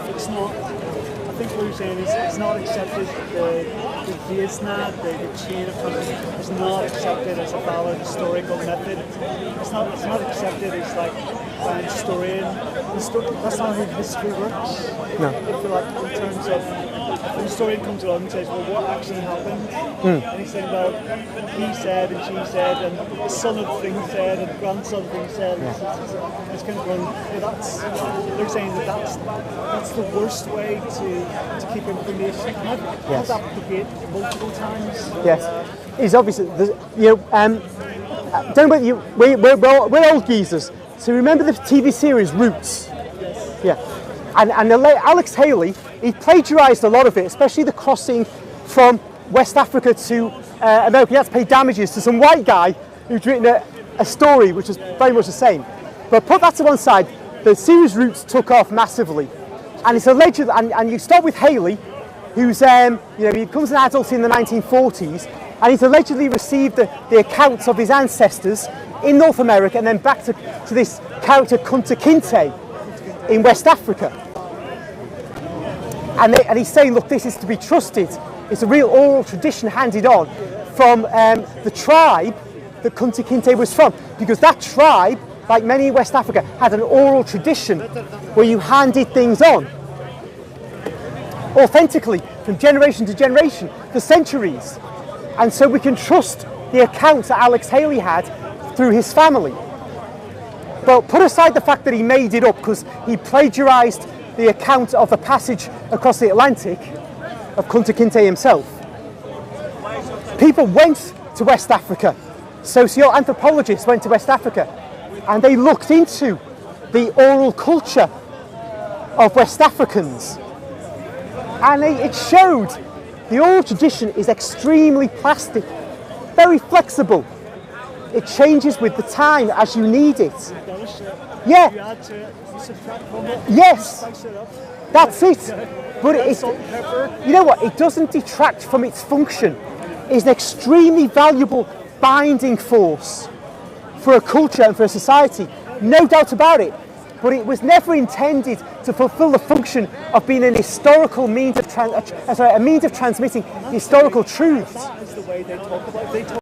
it's not. I think what you're saying is it's not accepted. The Viesna, the chain of transmission, is not accepted as a valid historical method. It's not accepted as like by an historian. That's not how history works. No. If you like, in terms of the historian comes along and says, well, what actually happened? And he's saying about he said and she said and the son of thing said and the grandson of thing said. Yeah. It's kind of going, they're saying that's the worst way to keep information. I've had that debate multiple times. Yes. It's obviously, don't know about you, we're old geezers. So remember the TV series Roots? Yes. Yeah. And Alex Haley, he plagiarised a lot of it, especially the crossing from West Africa to America. He had to pay damages to some white guy who'd written a story which was very much the same. But put that to one side, the series Roots took off massively. And it's alleged, and you start with Haley, who's, he becomes an adult in the 1940s, and he's allegedly received the accounts of his ancestors in North America and then back to this character Kunta Kinte in West Africa. And he's saying, look, this is to be trusted. It's a real oral tradition handed on from the tribe that Kunta Kinte was from. Because that tribe, like many in West Africa, had an oral tradition where you handed things on authentically from generation to generation for centuries. And so we can trust the accounts that Alex Haley had through his family. But put aside the fact that he made it up because he plagiarised the account of the passage across the Atlantic of Kunta Kinte himself. People went to West Africa, anthropologists went to West Africa, and they looked into the oral culture of West Africans. And it showed the oral tradition is extremely plastic, very flexible. It changes with the time as you need it. Yeah. You add to it, you subtract from it. Yes. Spice it up. That's it. But Salt and pepper. you know what? It doesn't detract from its function. It's an extremely valuable binding force for a culture and for a society. No doubt about it. But it was never intended to fulfill the function of being an historical means of transmitting historical truths. That is the way they talk about it.